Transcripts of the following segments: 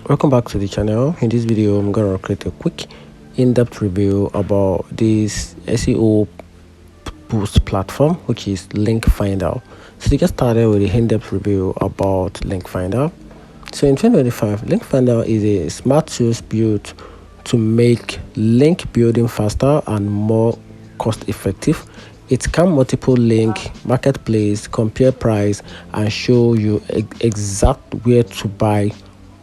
Welcome back to the channel. In this video I'm going to create a quick in-depth review about this SEO boost platform, which is Link Finder. So to get started with the in-depth review about Link Finder, so in 2025 Link Finder is a smart tools built to make link building faster and more cost effective. It can multiple link marketplace, compare price, and show you exact where to buy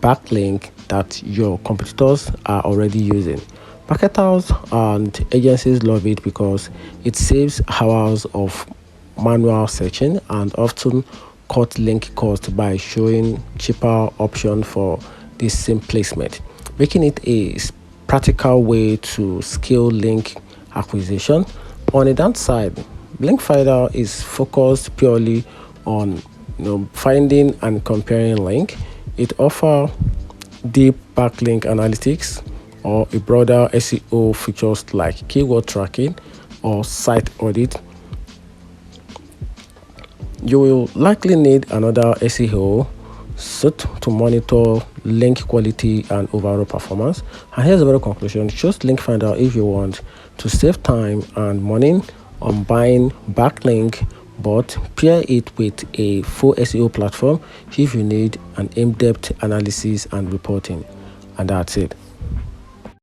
backlink that your competitors are already using. Marketers and agencies love it because it saves hours of manual searching and often cut link cost by showing cheaper option for this same placement, making it a practical way to scale link acquisition. On the downside, Link Finder is focused purely on finding and comparing link. It offers deep backlink analytics or a broader SEO features like keyword tracking or site audit. You will likely need another SEO suite to monitor link quality and overall performance. And here's a better conclusion: choose Link Finder if you want to save time and money on buying backlink, but pair it with a full SEO platform if you need an in-depth analysis and reporting. And that's it.